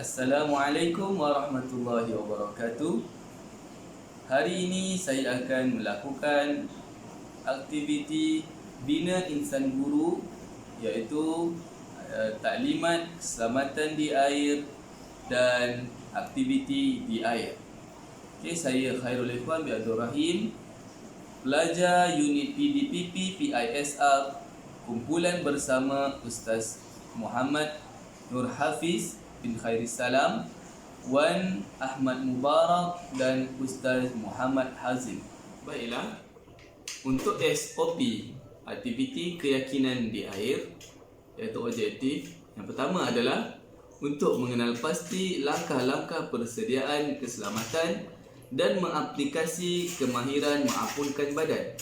Assalamualaikum warahmatullahi wabarakatuh. Hari ini saya akan melakukan aktiviti Bina Insan Guru, iaitu taklimat keselamatan di air dan aktiviti di air. Okey, saya Khairul Ikhwan bin Abdul Rahim, pelajar unit PDPP PISR, kumpulan bersama Ustaz Muhammad Nur Hafiz bin Khairissalam, Wan Ahmad Mubarak dan Ustaz Muhammad Hazim. Baiklah, untuk SOP aktiviti keyakinan di air, iaitu objektif yang pertama adalah untuk mengenal pasti langkah-langkah persediaan keselamatan dan mengaplikasi kemahiran mengampunkan badan.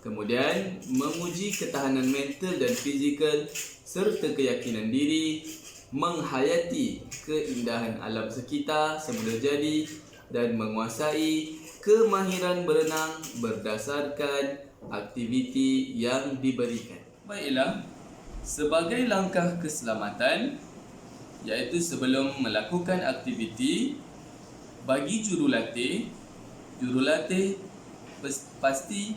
Kemudian, menguji ketahanan mental dan fizikal serta keyakinan diri, menghayati keindahan alam sekitar semula jadi dan menguasai kemahiran berenang berdasarkan aktiviti yang diberikan. Baiklah, sebagai langkah keselamatan, iaitu sebelum melakukan aktiviti, bagi jurulatih pasti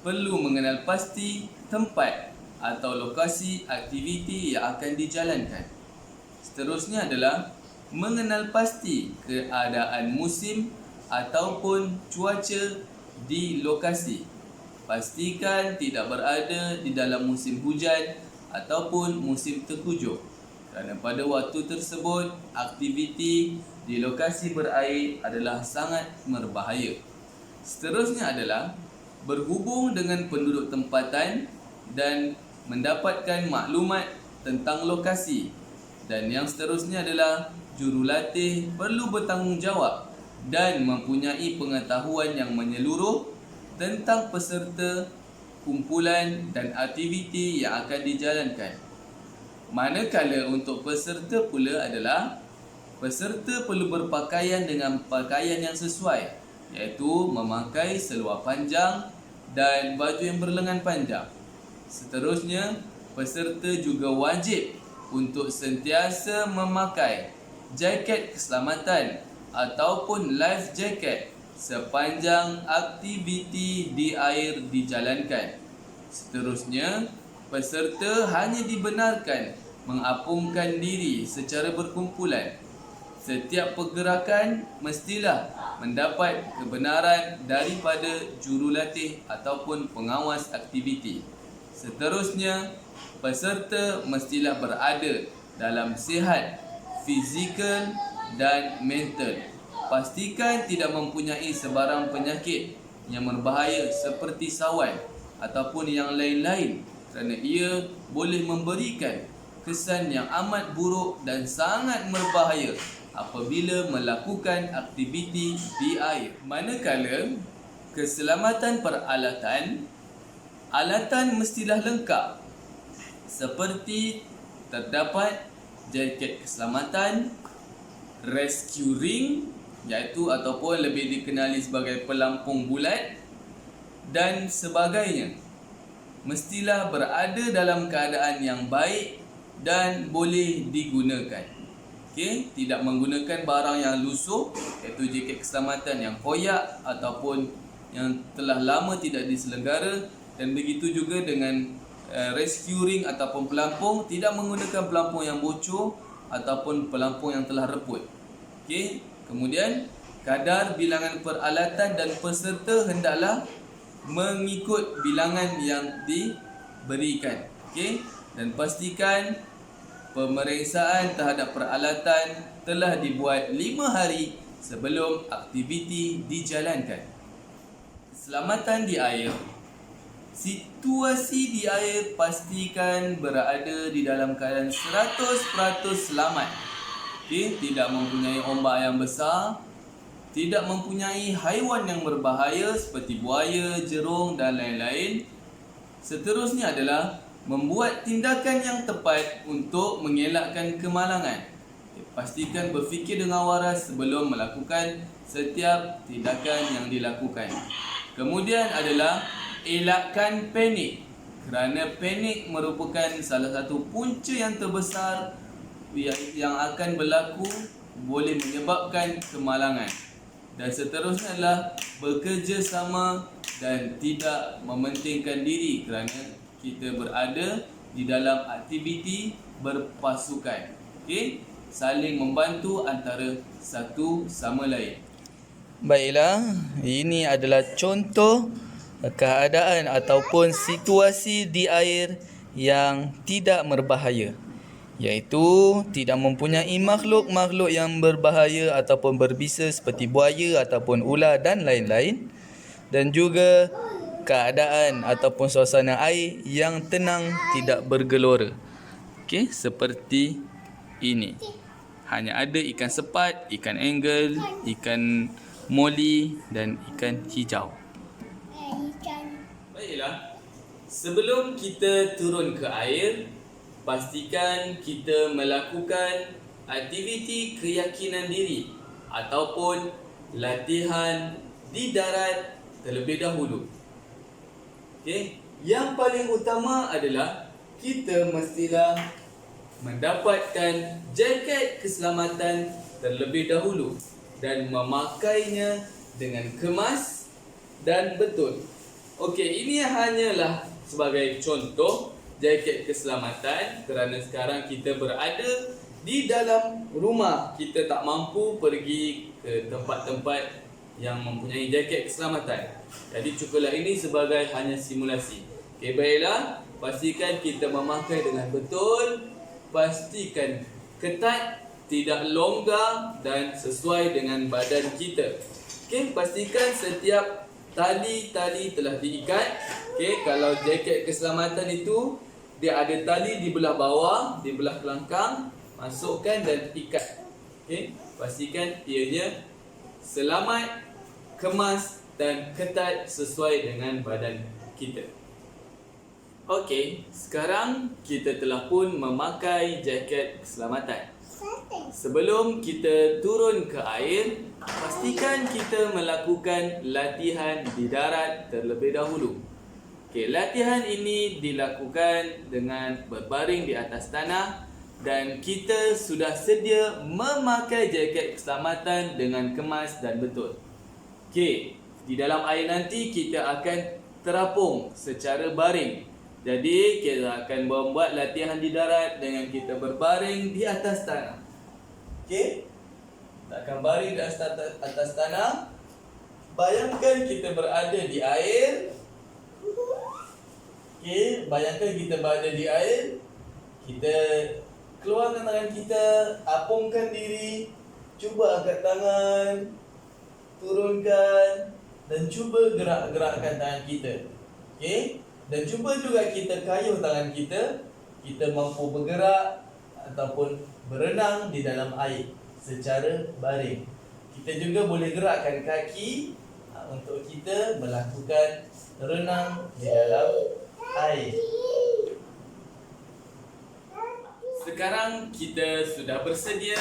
perlu mengenal pasti tempat atau lokasi aktiviti yang akan dijalankan. Seterusnya adalah mengenal pasti keadaan musim ataupun cuaca di lokasi. Pastikan tidak berada di dalam musim hujan ataupun musim tengkujuh, kerana pada waktu tersebut aktiviti di lokasi berair adalah sangat berbahaya. Seterusnya adalah berhubung dengan penduduk tempatan dan mendapatkan maklumat tentang lokasi. Dan yang seterusnya adalah jurulatih perlu bertanggungjawab dan mempunyai pengetahuan yang menyeluruh tentang peserta, kumpulan dan aktiviti yang akan dijalankan. Manakala untuk peserta pula adalah peserta perlu berpakaian dengan pakaian yang sesuai, iaitu memakai seluar panjang dan baju yang berlengan panjang. Seterusnya, peserta juga wajib untuk sentiasa memakai jaket keselamatan ataupun life jacket sepanjang aktiviti di air dijalankan. Seterusnya, peserta hanya dibenarkan mengapungkan diri secara berkumpulan. Setiap pergerakan mestilah mendapat kebenaran daripada jurulatih ataupun pengawas aktiviti. Seterusnya, peserta mestilah berada dalam sihat fizikal dan mental. Pastikan tidak mempunyai sebarang penyakit yang berbahaya seperti sawan ataupun yang lain-lain, kerana ia boleh memberikan kesan yang amat buruk dan sangat berbahaya apabila melakukan aktiviti di air. Manakala keselamatan peralatan, alatan mestilah lengkap, seperti terdapat jaket keselamatan, rescue ring, iaitu ataupun lebih dikenali sebagai pelampung bulat dan sebagainya. Mestilah berada dalam keadaan yang baik dan boleh digunakan. Okey, tidak menggunakan barang yang lusuh, iaitu jaket keselamatan yang koyak ataupun yang telah lama tidak diselenggara, dan begitu juga dengan rescue ring ataupun pelampung, tidak menggunakan pelampung yang bocor ataupun pelampung yang telah reput. Okey, kemudian kadar bilangan peralatan dan peserta hendaklah mengikut bilangan yang diberikan. Okey, dan pastikan pemeriksaan terhadap peralatan telah dibuat 5 hari sebelum aktiviti dijalankan. Keselamatan di air. Situasi di air pastikan berada di dalam keadaan 100% selamat. Okey, tidak mempunyai ombak yang besar, tidak mempunyai haiwan yang berbahaya seperti buaya, jerung dan lain-lain. Seterusnya adalah membuat tindakan yang tepat untuk mengelakkan kemalangan. Pastikan berfikir dengan waras sebelum melakukan setiap tindakan yang dilakukan. Kemudian adalah elakkan panik, kerana panik merupakan salah satu punca yang terbesar yang akan berlaku boleh menyebabkan kemalangan. Dan seterusnya adalah bekerjasama dan tidak mementingkan diri kerana kita berada di dalam aktiviti berpasukan. Okey, saling membantu antara satu sama lain. Baiklah, ini adalah contoh keadaan ataupun situasi di air yang tidak berbahaya, iaitu tidak mempunyai makhluk-makhluk yang berbahaya ataupun berbisa seperti buaya ataupun ular dan lain-lain, dan juga keadaan ataupun suasana air yang tenang, tidak bergelora. Okey, seperti ini. Hanya ada ikan sepat, ikan angle, ikan moli dan ikan hijau. Baiklah, sebelum kita turun ke air, pastikan kita melakukan aktiviti keyakinan diri ataupun latihan di darat terlebih dahulu. Okey, yang paling utama adalah kita mestilah mendapatkan jaket keselamatan terlebih dahulu dan memakainya dengan kemas dan betul. Okey, ini hanyalah sebagai contoh jaket keselamatan kerana sekarang kita berada di dalam rumah. Kita tak mampu pergi ke tempat-tempat yang mempunyai jaket keselamatan. Jadi cukuplah ini sebagai hanya simulasi. Okey, baiklah. Pastikan kita memakai dengan betul. Pastikan ketat, tidak longgar dan sesuai dengan badan kita. Okey, pastikan setiap tali-tali telah diikat. Okey, kalau jaket keselamatan itu dia ada tali di belah bawah, di belah kelangkang, masukkan dan ikat. Okey, pastikan ianya selamat, kemas dan ketat sesuai dengan badan kita. Okey, sekarang kita telah pun memakai jaket keselamatan. Sebelum kita turun ke air, pastikan kita melakukan latihan di darat terlebih dahulu. Okey, latihan ini dilakukan dengan berbaring di atas tanah dan kita sudah sedia memakai jaket keselamatan dengan kemas dan betul. Okey, di dalam air nanti kita akan terapung secara baring. Jadi kita akan membuat latihan di darat dengan kita berbaring di atas tanah. Okey, kita akan baring di atas tanah. Bayangkan kita berada di air. Okey, bayangkan kita berada di air. Kita keluarkan tangan kita, apungkan diri, cuba angkat tangan, turunkan dan cuba gerak-gerakkan tangan kita. Okey? Dan cuba juga kita kayuh tangan kita. Kita mampu bergerak ataupun berenang di dalam air secara baring. Kita juga boleh gerakkan kaki untuk kita melakukan renang di dalam air. Sekarang kita sudah bersedia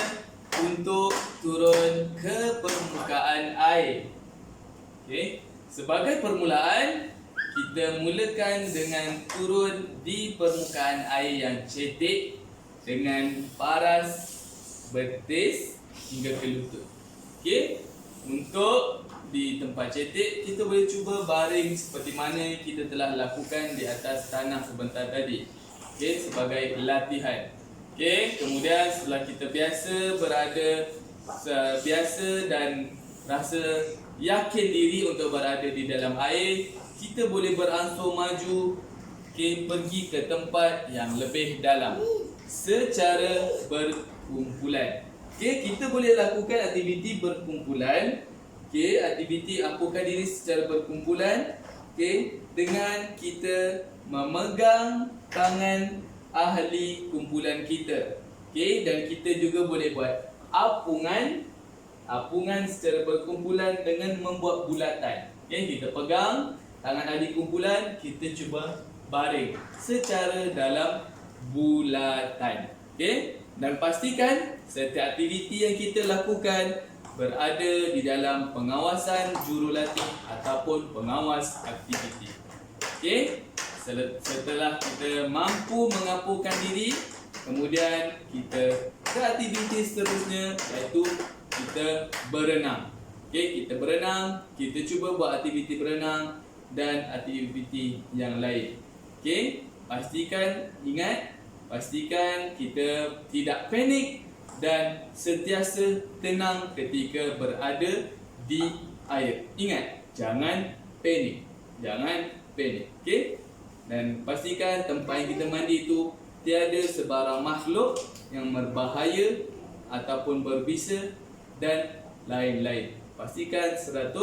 untuk turun ke permukaan air. Okey, sebagai permulaan, kita mulakan dengan turun di permukaan air yang cetek dengan paras betis hingga ke lutut. Okey, untuk di tempat cetek, kita boleh cuba baring seperti mana kita telah lakukan di atas tanah sebentar tadi. Okey, sebagai latihan. Okey, kemudian setelah kita biasa dan rasa yakin diri untuk berada di dalam air, kita boleh beransur maju, okey, pergi ke tempat yang lebih dalam secara berkumpulan. Okey, kita boleh lakukan aktiviti berkumpulan. Okey, aktiviti ampuhkan diri secara berkumpulan. Okey, dengan kita memegang tangan ahli kumpulan kita. Okey, dan kita juga boleh buat apungan secara berkumpulan dengan membuat bulatan. Okey, kita pegang tangan ahli kumpulan, kita cuba baring secara dalam bulatan. Okey, dan pastikan setiap aktiviti yang kita lakukan berada di dalam pengawasan jurulatih ataupun pengawas aktiviti. Okey, setelah kita mampu mengapukan diri, kemudian kita ke aktiviti seterusnya, iaitu kita berenang. Okey, kita berenang, kita cuba buat aktiviti berenang dan aktiviti yang lain. Okey, pastikan kita tidak panik dan sentiasa tenang ketika berada di air. Ingat, jangan panik. Jangan panik. Okey? Dan pastikan tempat yang kita mandi itu tiada sebarang makhluk yang berbahaya ataupun berbisa dan lain-lain. Pastikan 100%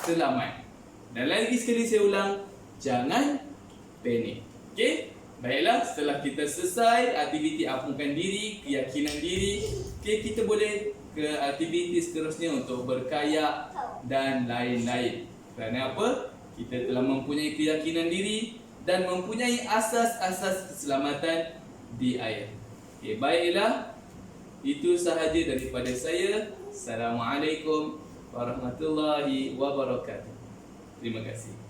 selamat. Dan lagi sekali saya ulang, jangan panik. Okey? Baiklah, setelah kita selesai aktiviti apungkan diri, keyakinan diri, okey, kita boleh ke aktiviti seterusnya untuk berkayak dan lain-lain. Kerana apa? Kita telah mempunyai keyakinan diri dan mempunyai asas-asas keselamatan di air. Okey, baiklah. Itu sahaja daripada saya. Assalamualaikum warahmatullahi wabarakatuh. Terima kasih.